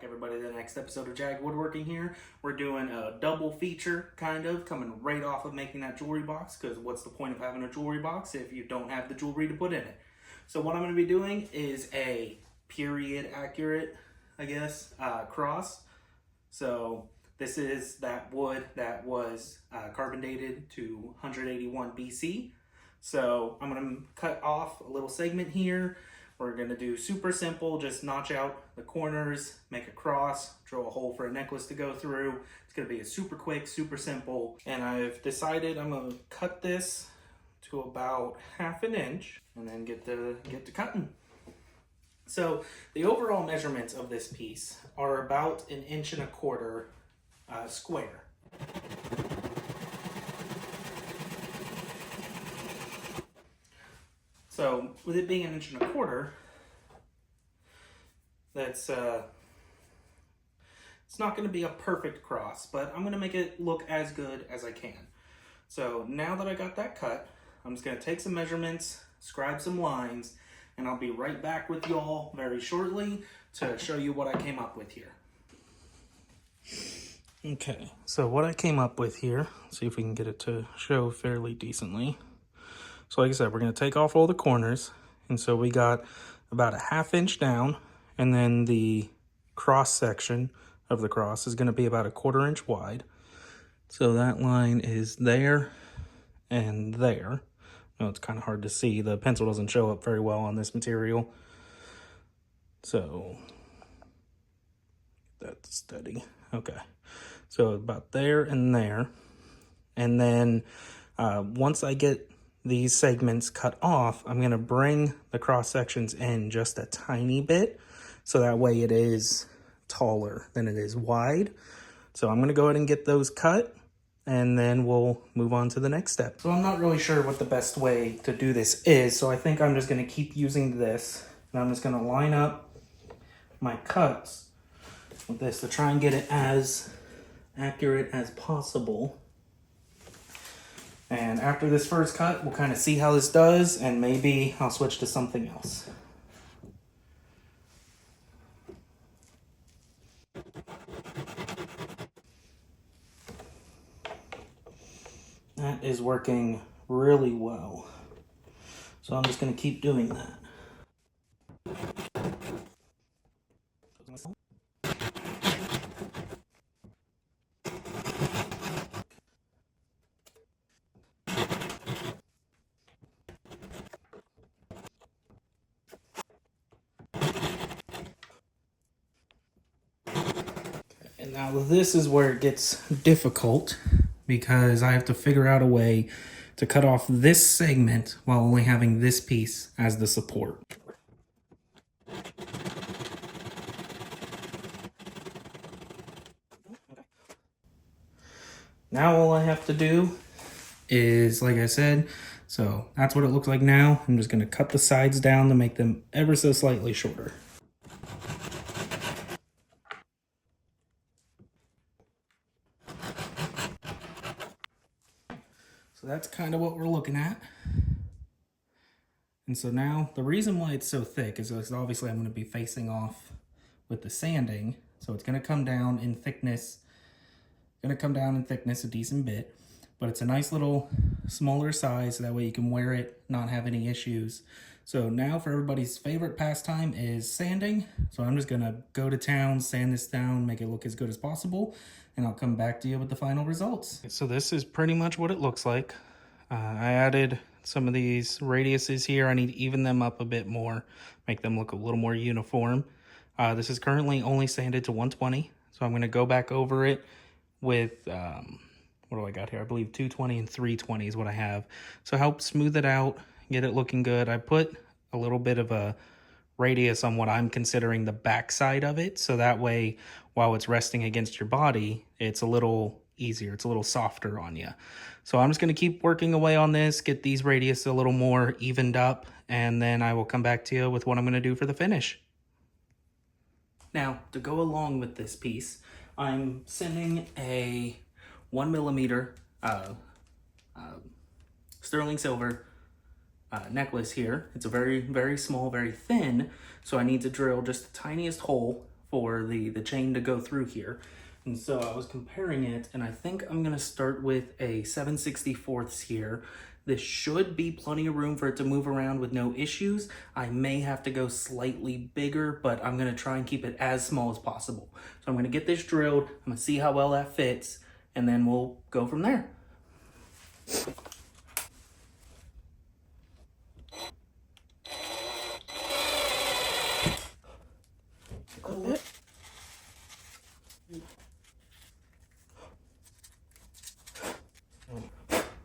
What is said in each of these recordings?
back, everybody, to the next episode of JAG Woodworking here. We're doing a double feature, kind of, coming right off of making that jewelry box, because what's the point of having a jewelry box if you don't have the jewelry to put in it? So what I'm going to be doing is a period accurate, I guess, cross. So this is that wood that was carbon dated to 181 BC. So I'm going to cut off a little segment here. We're going to do super simple, just notch out the corners, make a cross, drill a hole for a necklace to go through. It's going to be a super quick, super simple. And I've decided I'm going to cut this to about 1/2 inch and then get to cutting. So the overall measurements of this piece are about 1.25 inches square. So with it being 1.25 inches, that's it's not going to be a perfect cross, but I'm going to make it look as good as I can. So now that I got that cut, I'm just going to take some measurements, scribe some lines, and I'll be right back with y'all very shortly to show you what I came up with here. Okay, so what I came up with here, see if we can get it to show fairly decently. So like I said, we're going to take off all the corners, and so we got about 1/2 inch down, and then the cross section of the cross is going to be about 1/4 inch wide. So that line is there and there. No, it's kind of hard to see. The pencil doesn't show up very well on this material. So that's steady. Okay, so about there and there. And then once I get these segments cut off, I'm going to bring the cross sections in just a tiny bit, so that way it is taller than it is wide. So I'm going to go ahead and get those cut, and then we'll move on to the next step. So I'm not really sure what the best way to do this is, so I think I'm just going to keep using this, and I'm just going to line up my cuts with this to try and get it as accurate as possible. And after this first cut, we'll kind of see how this does, and maybe I'll switch to something else. That is working really well. So I'm just going to keep doing that. And now this is where it gets difficult, because I have to figure out a way to cut off this segment while only having this piece as the support. Now all I have to do is, like I said, so that's what it looks like now. I'm just going to cut the sides down to make them ever so slightly shorter. So that's kind of what we're looking at. And so now the reason why it's so thick is because obviously I'm going to be facing off with the sanding. So it's going to come down in thickness. A decent bit, but it's a nice little smaller size, so that way you can wear it, not have any issues. So now for everybody's favorite pastime is sanding. So I'm just going to go to town, sand this down, make it look as good as possible, and I'll come back to you with the final results. So this is pretty much what it looks like. I added some of these radiuses here. I need to even them up a bit more, make them look a little more uniform. This is currently only sanded to 120, so I'm going to go back over it with, what do I got here? I believe 220 and 320 is what I have. So help smooth it out, get it looking good. I put a little bit of a radius on what I'm considering the back side of it, so that way while it's resting against your body, it's a little easier, it's a little softer on you. So I'm just going to keep working away on this, get these radius a little more evened up, and then I will come back to you with what I'm going to do for the finish. Now, to go along with this piece, I'm sending a 1mm sterling silver necklace here. It's a very, very small, very thin, so I need to drill just the tiniest hole for the chain to go through here. And so I was comparing it, and I think I'm gonna start with a 7/64 here. This should be plenty of room for it to move around with no issues. I may have to go slightly bigger, but I'm gonna try and keep it as small as possible. So I'm gonna get this drilled, I'm gonna see how well that fits, and then we'll go from there.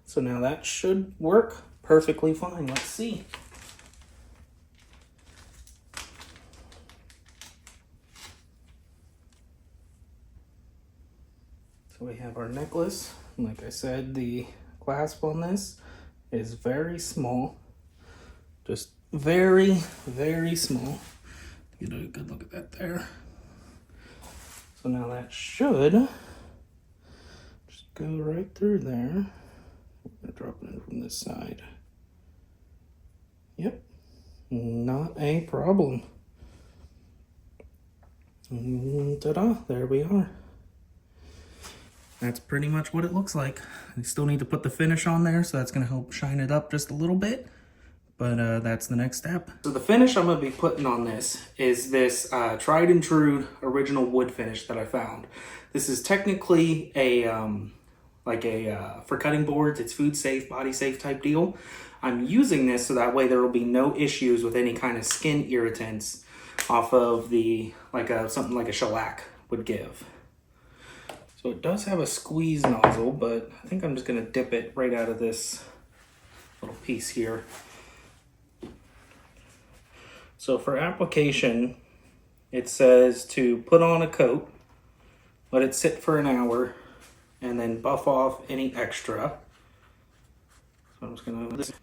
So now that should work perfectly fine. Let's see. So we have our necklace. Like I said, the clasp on this is very small. Just very, very small. Get a good look at that there. So now that should just go right through there. I'm gonna drop it in from this side. Yep, not a problem. Ta-da, there we are. That's pretty much what it looks like. I still need to put the finish on there, so that's gonna help shine it up just a little bit, but that's the next step. So the finish I'm gonna be putting on this is this tried and true original wood finish that I found. This is technically a for cutting boards. It's food safe, body safe type deal. I'm using this so that way there will be no issues with any kind of skin irritants off of the, something like a shellac would give. So it does have a squeeze nozzle, but I think I'm just gonna dip it right out of this little piece here. So for application, it says to put on a coat, let it sit for an hour, and then buff off any extra. So I'm just gonna so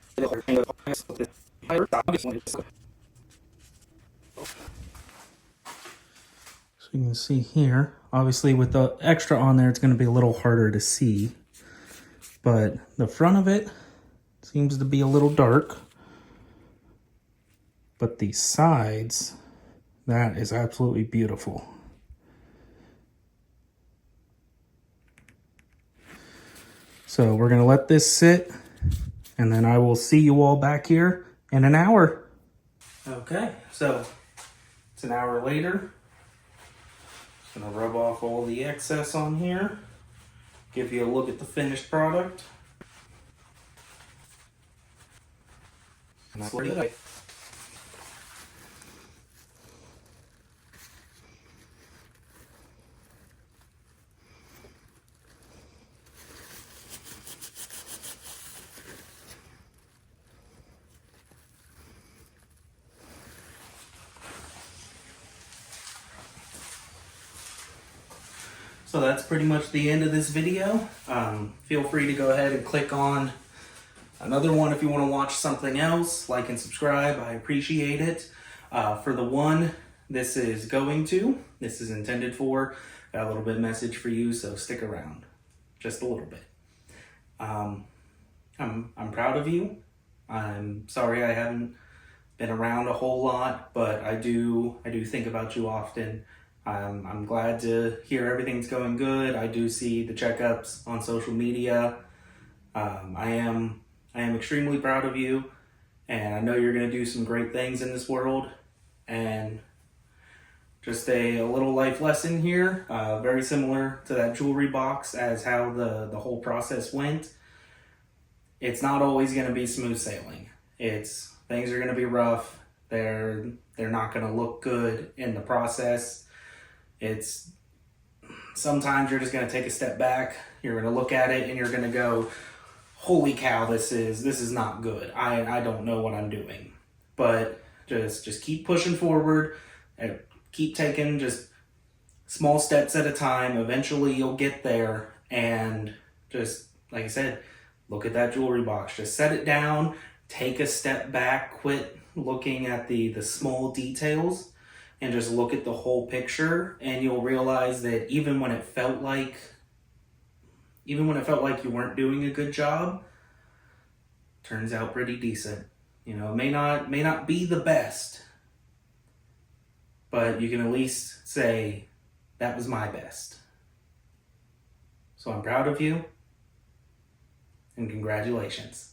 you can see here, obviously with the extra on there, it's gonna be a little harder to see, but the front of it seems to be a little dark, but the sides, that is absolutely beautiful. So we're gonna let this sit, and then I will see you all back here in an hour. Okay, so it's an hour later. Just gonna rub off all the excess on here, give you a look at the finished product. And that's it. So that's pretty much the end of this video. Feel free to go ahead and click on another one if you want to watch something else. Like and subscribe, I appreciate it. For the one this is intended for, got a little bit of message for you, so stick around, just a little bit. I'm proud of you. I'm sorry I haven't been around a whole lot, but I do think about you often. I'm glad to hear everything's going good. I do see the checkups on social media. I am extremely proud of you, and I know you're going to do some great things in this world. And just a little life lesson here, very similar to that jewelry box as how the whole process went. It's not always going to be smooth sailing. Things are going to be rough. They're not going to look good in the process. Sometimes you're just going to take a step back, you're going to look at it, and you're going to go, holy cow, this is not good. I don't know what I'm doing. But just keep pushing forward, and keep taking just small steps at a time. Eventually you'll get there, and just, like I said, look at that jewelry box. Just set it down, take a step back, quit looking at the small details, and just look at the whole picture, and you'll realize that even when it felt like you weren't doing a good job, turns out pretty decent. You know, it may not be the best, but you can at least say, that was my best. So I'm proud of you, and congratulations.